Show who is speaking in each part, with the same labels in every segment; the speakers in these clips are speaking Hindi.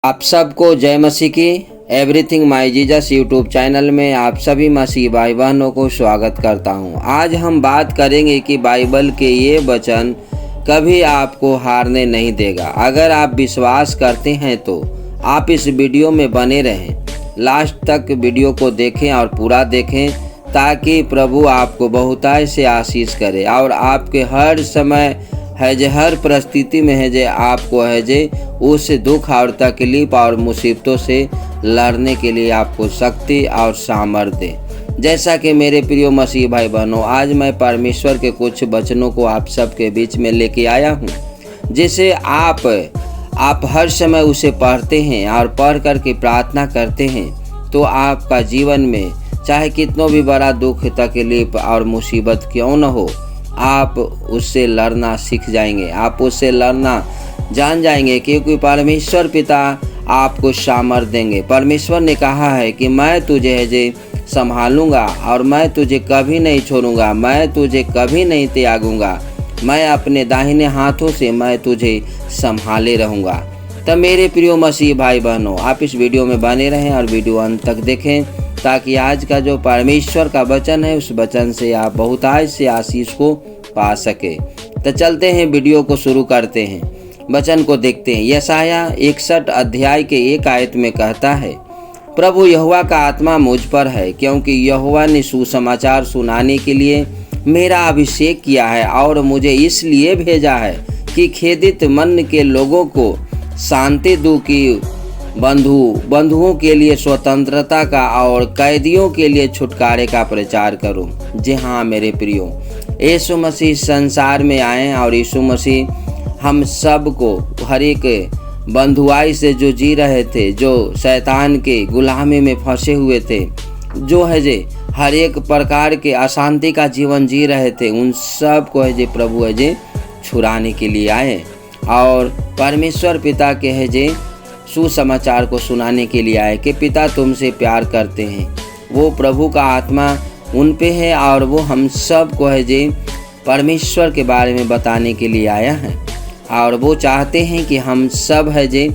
Speaker 1: आप सबको जय मसीह की। Everything my Jesus YouTube channel में आप सभी मसीह भाई बहनों को स्वागत करता हूं। आज हम बात करेंगे कि बाइबल के ये वचन कभी आपको हारने नहीं देगा। अगर आप विश्वास करते हैं तो आप इस वीडियो में बने रहें, लास्ट तक वीडियो को देखें और पूरा देखें ताकि प्रभु आपको बहुतायत से आशीष करे और आपके हर समय है जे हर परिस्थिति में है जे आपको है जे उस दुख और तकलीफ और मुसीबतों से लड़ने के लिए आपको शक्ति और सामर्थ्य दे। जैसा कि मेरे प्रिय मसीह भाई बहनों, आज मैं परमेश्वर के कुछ वचनों को आप सबके बीच में लेके आया हूँ, जिसे आप हर समय उसे पढ़ते हैं और पढ़ कर के प्रार्थना करते हैं तो आपका जीवन में चाहे कितना भी बड़ा दुख तकलीफ और मुसीबत क्यों न हो, आप उससे लड़ना सीख जाएंगे, आप उससे लड़ना जान जाएंगे, क्योंकि परमेश्वर पिता आपको सामर्थ्य देंगे। परमेश्वर ने कहा है कि मैं तुझे है जे संभालूंगा और मैं तुझे कभी नहीं छोड़ूंगा, मैं तुझे कभी नहीं त्यागूंगा, मैं अपने दाहिने हाथों से मैं तुझे संभाले रहूंगा। तब मेरे प्रिय मसीह भाई बहनों, आप इस वीडियो में बने रहें और वीडियो अंत तक देखें ताकि आज का जो परमेश्वर का वचन है उस वचन से आप बहुतायत से आशीष को पा सके। तो चलते हैं, वीडियो को शुरू करते हैं, वचन को देखते हैं। यशाया 61 अध्याय के 1 आयत में कहता है, प्रभु यहोवा का आत्मा मुझ पर है, क्योंकि यहोवा ने सुसमाचार सुनाने के लिए मेरा अभिषेक किया है और मुझे इसलिए भेजा है कि खेदित मन के लोगों को शांति दूं, की बंधुओं के लिए स्वतंत्रता का और कैदियों के लिए छुटकारे का प्रचार करूं। जी हाँ मेरे प्रियो, यीशु मसीह संसार में आए और यीशु मसीह हम सब को हर एक बंधुआई से जो जी रहे थे, जो शैतान के गुलामी में फंसे हुए थे, जो है जे हर एक प्रकार के अशांति का जीवन जी रहे थे, उन सब को है जे प्रभु है जे छुड़ाने के लिए आए और परमेश्वर पिता के है जे सुसमाचार को सुनाने के लिए आए कि पिता तुमसे प्यार करते हैं। वो प्रभु का आत्मा उन पे है और वो हम सब को है जे परमेश्वर के बारे में बताने के लिए आया है और वो चाहते हैं कि हम सब है जे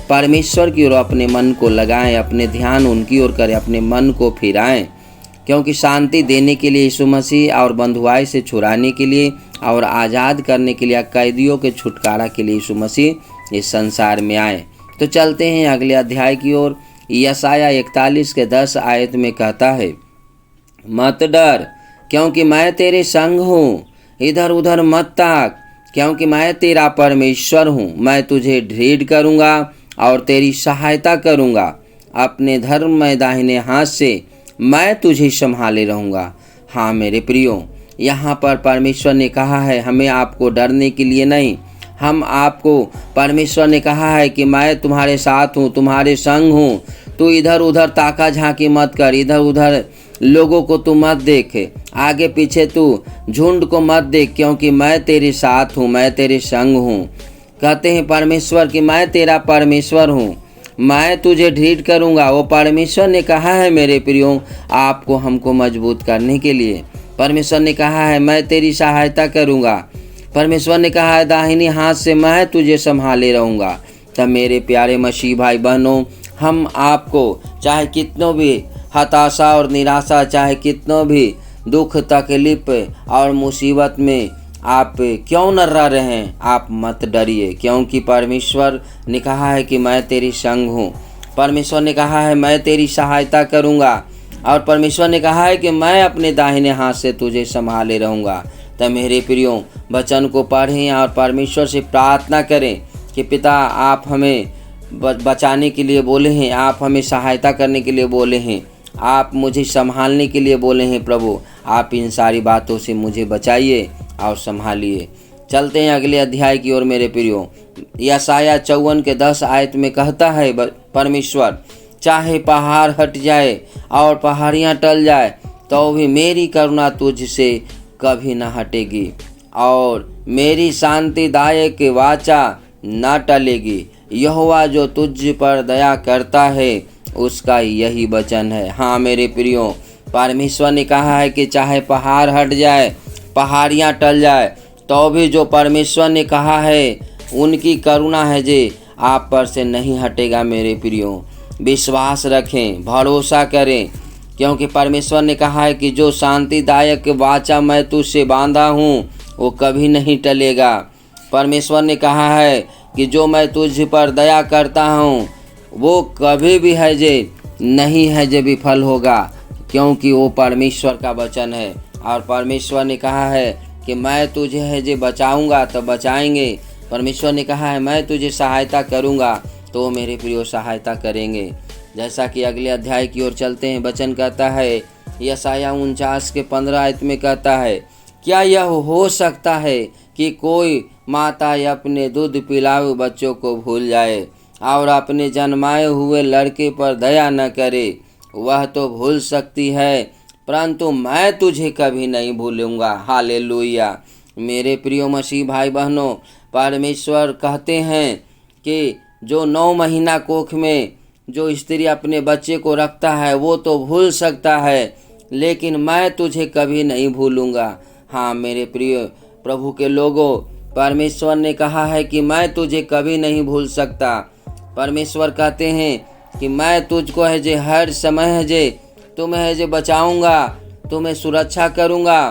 Speaker 1: परमेश्वर की ओर अपने मन को लगाएं, अपने ध्यान उनकी ओर करें, अपने मन को फिराएं, क्योंकि शांति देने के लिए यीशु मसीह और बंधुआई से छुड़ाने के लिए और आज़ाद करने के लिए, कैदियों के छुटकारा के लिए यीशु मसीह इस संसार में आए। तो चलते हैं अगले अध्याय की ओर। यशाया 41 के 10 आयत में कहता है, मत डर क्योंकि मैं तेरे संग हूँ, इधर उधर मत ताक क्योंकि मैं तेरा परमेश्वर हूँ, मैं तुझे दृढ़ करूँगा और तेरी सहायता करूँगा, अपने धर्म में दाहिने हाथ से मैं तुझे संभाले रहूँगा। हाँ मेरे प्रियो, यहाँ पर परमेश्वर ने कहा है हमें आपको डरने के लिए नहीं, हम आपको परमेश्वर ने कहा है कि मैं तुम्हारे साथ हूँ, तुम्हारे संग हूँ, तू इधर उधर ताका झांकी मत कर, इधर उधर लोगों को तू मत देख, आगे पीछे तू झुंड को मत देख, क्योंकि मैं तेरे साथ हूँ, मैं तेरे संग हूँ। कहते हैं परमेश्वर कि मैं तेरा परमेश्वर हूँ, मैं तुझे दृढ़ करूँगा। वो परमेश्वर ने कहा है मेरे प्रियो आपको हमको मजबूत करने के लिए। परमेश्वर ने कहा है मैं तेरी सहायता करूँगा। परमेश्वर ने कहा है दाहिने हाथ से मैं तुझे संभाले रहूँगा। तब मेरे प्यारे मसीह भाई बहनों, हम आपको चाहे कितनों भी हताशा और निराशा, चाहे कितनों भी दुख तकलीफ और मुसीबत में आप क्यों न रह रहे हैं, आप मत डरिए, क्योंकि परमेश्वर ने कहा है कि मैं तेरी संग हूँ। परमेश्वर ने कहा है मैं तेरी सहायता करूँगा और परमेश्वर ने कहा है कि मैं अपने दाहिने हाथ से तुझे संभाले रहूँगा। तो मेरे प्रियो, वचन को पढ़ें और परमेश्वर से प्रार्थना करें कि पिता आप हमें बचाने के लिए बोले हैं, आप हमें सहायता करने के लिए बोले हैं, आप मुझे संभालने के लिए बोले हैं। प्रभु आप इन सारी बातों से मुझे बचाइए और संभालिए। चलते हैं अगले अध्याय की ओर मेरे प्रियो। यशाया 54 के 10 आयत में कहता है परमेश्वर, चाहे पहाड़ हट जाए और पहाड़ियाँ टल जाए तो भी मेरी करुणा तुझसे कभी न हटेगी और मेरी शांतिदायक वाचा न टलेगी। यहोवा जो तुझ पर दया करता है उसका यही वचन है। हाँ मेरे प्रियो, परमेश्वर ने कहा है कि चाहे पहाड़ हट जाए, पहाड़ियाँ टल जाए तो भी जो परमेश्वर ने कहा है उनकी करुणा है जे आप पर से नहीं हटेगा मेरे प्रियो। विश्वास रखें, भरोसा करें, क्योंकि परमेश्वर ने कहा है कि जो शांतिदायक वाचा मैं तुझसे बांधा हूँ वो कभी नहीं टलेगा। परमेश्वर ने कहा है कि जो मैं तुझ पर दया करता हूँ वो कभी भी है जे नहीं है जे विफल होगा, क्योंकि वो परमेश्वर का वचन है। और परमेश्वर ने कहा है कि मैं तुझे है जे बचाऊंगा तो बचाएंगे। परमेश्वर ने कहा है मैं तुझे सहायता करूंगा तो मेरे प्रियो सहायता करेंगे। जैसा कि अगले अध्याय की ओर चलते हैं, वचन कहता है यशायाह 49 के 15 आयत में कहता है, क्या यह हो सकता है कि कोई माता अपने दूध पिलावे बच्चों को भूल जाए और अपने जन्माए हुए लड़के पर दया न करे? वह तो भूल सकती है, परंतु मैं तुझे कभी नहीं भूलूंगा। हालेलुया। मेरे प्रियो मसीह भाई बहनों, परमेश्वर कहते हैं कि जो 9 महीना कोख में जो स्त्री अपने बच्चे को रखता है वो तो भूल सकता है, लेकिन मैं तुझे कभी नहीं भूलूंगा। हाँ मेरे प्रिय प्रभु के लोगों, परमेश्वर ने कहा है कि मैं तुझे कभी नहीं भूल सकता। परमेश्वर कहते हैं कि मैं तुझको है जे हर समय है जे तुम्हें है जे बचाऊंगा, तुम्हें सुरक्षा करूंगा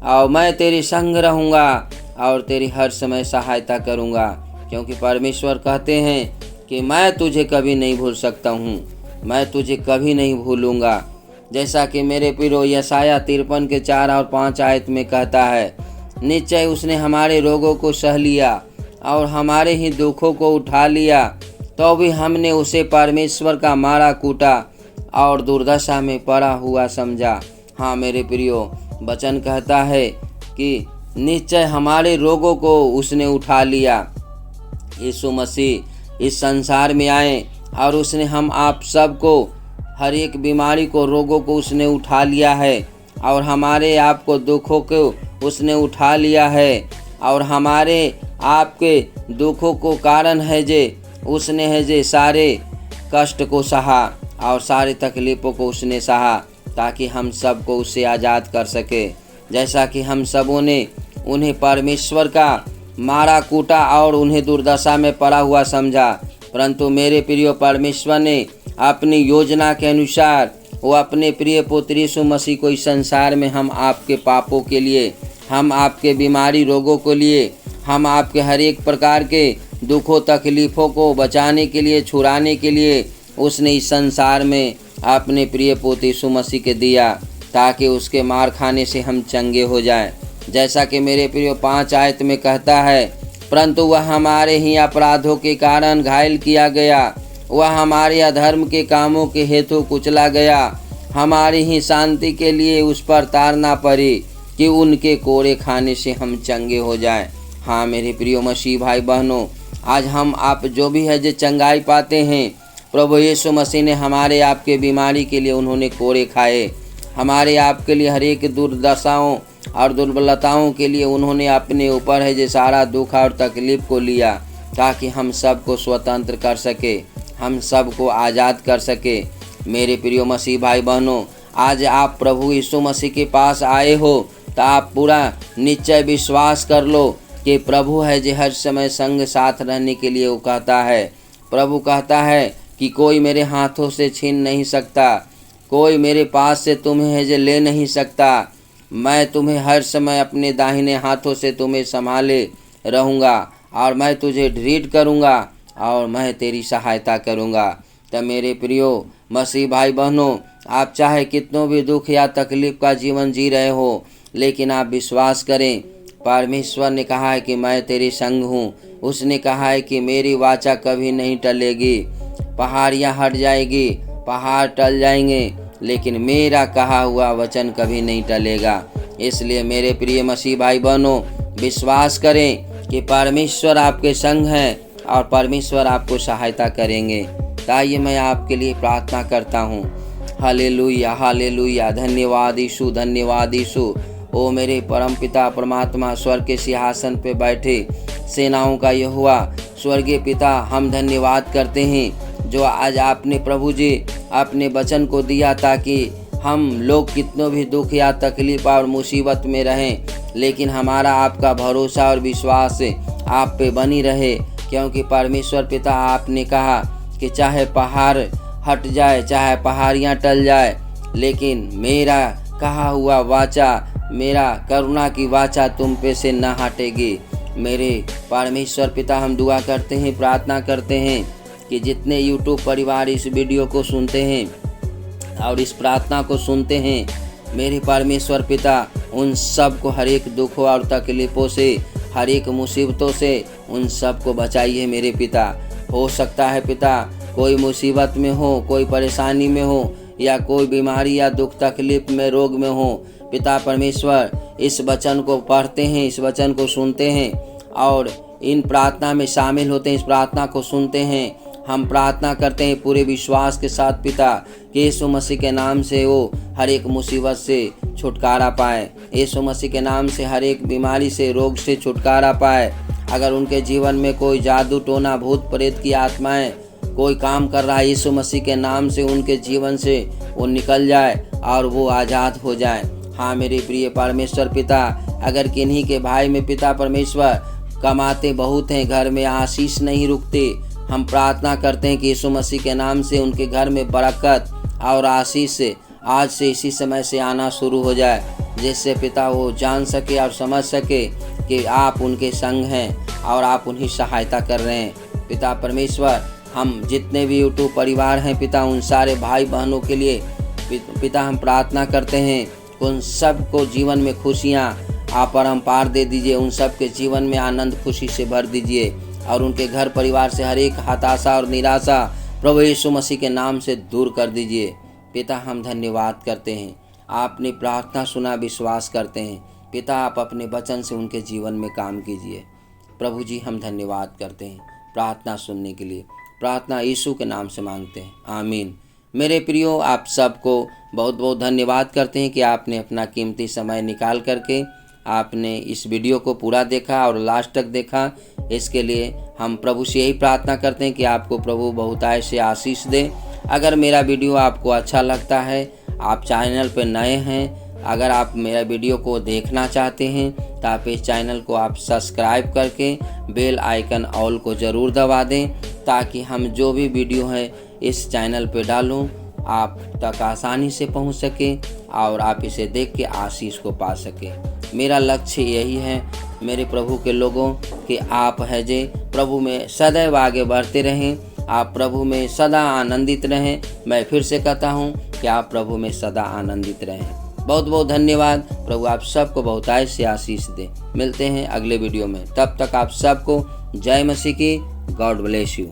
Speaker 1: और मैं तेरे संग रहूंगा और तेरी हर समय सहायता करूंगा, क्योंकि परमेश्वर कहते हैं कि मैं तुझे कभी नहीं भूल सकता हूँ, मैं तुझे कभी नहीं भूलूंगा। जैसा कि मेरे प्रियो यशायाह 53 के 4 और 5 आयत में कहता है, निश्चय उसने हमारे रोगों को सह लिया और हमारे ही दुखों को उठा लिया, तो भी हमने उसे परमेश्वर का मारा कूटा और दुर्दशा में पड़ा हुआ समझा। हाँ मेरे प्रियो, वचन कहता है कि निश्चय हमारे रोगों को उसने उठा लिया। यीशु मसीह इस संसार में आए और उसने हम आप सबको हर एक बीमारी को, रोगों को उसने उठा लिया है और हमारे आपको दुखों को उसने उठा लिया है और हमारे आपके दुखों को कारण है जे उसने है जे सारे कष्ट को सहा और सारे तकलीफ़ों को उसने सहा, ताकि हम सबको उससे आज़ाद कर सके। जैसा कि हम सबों ने उन्हें परमेश्वर का मारा कूटा और उन्हें दुर्दशा में पड़ा हुआ समझा, परंतु मेरे प्रिय परमेश्वर ने अपनी योजना के अनुसार वो अपने प्रिय पुत्र यीशु मसीह को इस संसार में हम आपके पापों के लिए, हम आपके बीमारी रोगों के लिए, हम आपके हर एक प्रकार के दुखों तकलीफ़ों को बचाने के लिए, छुड़ाने के लिए उसने इस संसार में अपने प्रिय पुत्र यीशु मसीह के दिया, ताकि उसके मार खाने से हम चंगे हो जाएं। जैसा कि मेरे प्रिय 5 आयत में कहता है, परंतु वह हमारे ही अपराधों के कारण घायल किया गया, वह हमारे अधर्म के कामों के हेतु कुचला गया, हमारी ही शांति के लिए उस पर ताड़ना पड़ी कि उनके कोड़े खाने से हम चंगे हो जाएं। हाँ मेरे प्रिय मसीह भाई बहनों, आज हम आप जो भी है जो चंगाई पाते हैं, प्रभु यीशु मसीह ने हमारे आपके बीमारी के लिए उन्होंने कोड़े खाए, हमारे आपके लिए हर एक दुर्दशाओं और दुर्बलताओं के लिए उन्होंने अपने ऊपर है जो सारा दुख और तकलीफ़ को लिया, ताकि हम सबको स्वतंत्र कर सके, हम सबको आज़ाद कर सके। मेरे प्रिय मसीह भाई बहनों, आज आप प्रभु यीशु मसीह के पास आए हो तो आप पूरा निश्चय विश्वास कर लो कि प्रभु है जो हर समय संग साथ रहने के लिए वो कहता है। प्रभु कहता है कि कोई मेरे हाथों से छीन नहीं सकता, कोई मेरे पास से तुम्हें है जो ले नहीं सकता, मैं तुम्हें हर समय अपने दाहिने हाथों से तुम्हें संभाले रहूँगा और मैं तुझे दृढ़ करूँगा और मैं तेरी सहायता करूँगा। तब मेरे प्रियो मसीह भाई बहनों, आप चाहे कितनों भी दुख या तकलीफ़ का जीवन जी रहे हो, लेकिन आप विश्वास करें, परमेश्वर ने कहा है कि मैं तेरे संग हूँ। उसने कहा है कि मेरी वाचा कभी नहीं टलेगी। पहाड़ियाँ हट जाएगी, पहाड़ टल जाएंगे, लेकिन मेरा कहा हुआ वचन कभी नहीं टलेगा। इसलिए मेरे प्रिय मसीह भाई बहनों, विश्वास करें कि परमेश्वर आपके संग हैं और परमेश्वर आपको सहायता करेंगे। ताइए मैं आपके लिए प्रार्थना करता हूँ। Hallelujah, hallelujah. धन्यवाद यीशु, धन्यवाद यीशु। ओ मेरे परमपिता परमात्मा, स्वर्ग के सिंहासन पे बैठे सेनाओं का यहोवा स्वर्गीय पिता, हम धन्यवाद करते हैं जो आज आपने प्रभु जी अपने वचन को दिया, ताकि हम लोग कितनों भी दुख या तकलीफ और मुसीबत में रहें, लेकिन हमारा आपका भरोसा और विश्वास आप पे बनी रहे क्योंकि परमेश्वर पिता आपने कहा कि चाहे पहाड़ हट जाए, चाहे पहाड़ियाँ टल जाए, लेकिन मेरा कहा हुआ वाचा, मेरा करुणा की वाचा तुम पे से न हटेगी। मेरे परमेश्वर पिता, हम दुआ करते हैं, प्रार्थना करते हैं कि जितने YouTube परिवार इस वीडियो को सुनते हैं और इस प्रार्थना को सुनते हैं, मेरे परमेश्वर पिता उन सब को हर एक दुखों और तकलीफ़ों से, हर एक मुसीबतों से उन सब को बचाइए मेरे पिता। हो सकता है पिता कोई मुसीबत में हो, कोई परेशानी में हो, या कोई बीमारी या दुख तकलीफ में, रोग में हो, पिता परमेश्वर इस वचन को पढ़ते हैं, इस वचन को सुनते हैं और इन प्रार्थना में शामिल होते हैं, इस प्रार्थना को सुनते हैं। हम प्रार्थना करते हैं पूरे विश्वास के साथ पिता कि यीशु मसीह के नाम से वो हर एक मुसीबत से छुटकारा पाए, यीशु मसीह के नाम से हर एक बीमारी से, रोग से छुटकारा पाए। अगर उनके जीवन में कोई जादू टोना, भूत प्रेत की आत्माएं कोई काम कर रहा है, यीशु मसीह के नाम से उनके जीवन से वो निकल जाए और वो आज़ाद हो जाए। हाँ मेरे प्रिय परमेश्वर पिता, अगर किन्हीं के भाई में पिता परमेश्वर कमाते बहुत हैं, घर में आशीष नहीं रुकते, हम प्रार्थना करते हैं कि यीशु मसीह के नाम से उनके घर में बरकत और आशीष आज से इसी समय से आना शुरू हो जाए, जिससे पिता वो जान सके और समझ सके कि आप उनके संग हैं और आप उन्हें सहायता कर रहे हैं। पिता परमेश्वर, हम जितने भी YouTube परिवार हैं पिता, उन सारे भाई बहनों के लिए पिता हम प्रार्थना करते हैं, उन सब को जीवन में खुशियाँ आप परम्पार दे दीजिए, उन सब के जीवन में आनंद खुशी से भर दीजिए और उनके घर परिवार से हर एक हताशा और निराशा प्रभु यीशु मसीह के नाम से दूर कर दीजिए। पिता हम धन्यवाद करते हैं, आपने प्रार्थना सुना, विश्वास करते हैं पिता, आप अपने वचन से उनके जीवन में काम कीजिए। प्रभु जी हम धन्यवाद करते हैं प्रार्थना सुनने के लिए, प्रार्थना यीशु के नाम से मांगते हैं, आमीन। मेरे प्रियो, आप सबको बहुत बहुत धन्यवाद करते हैं कि आपने अपना कीमती समय निकाल करके आपने इस वीडियो को पूरा देखा और लास्ट तक देखा। इसके लिए हम प्रभु से यही प्रार्थना करते हैं कि आपको प्रभु बहुतायत से आशीष दे। अगर मेरा वीडियो आपको अच्छा लगता है, आप चैनल पर नए हैं, अगर आप मेरा वीडियो को देखना चाहते हैं तो आप इस चैनल को आप सब्सक्राइब करके बेल आइकन ऑल को ज़रूर दबा दें, ताकि हम जो भी वीडियो है इस चैनल पे डालूं आप तक आसानी से पहुंच सके और आप इसे देख के आशीष को पा सके। मेरा लक्ष्य यही है मेरे प्रभु के लोगों कि आप है जे प्रभु में सदैव आगे बढ़ते रहें, आप प्रभु में सदा आनंदित रहें। मैं फिर से कहता हूं कि आप प्रभु में सदा आनंदित रहें। बहुत बहुत धन्यवाद। प्रभु आप सबको बहुतायत से आशीष दे। मिलते हैं अगले वीडियो में, तब तक आप सबको जय मसीह की। God bless you.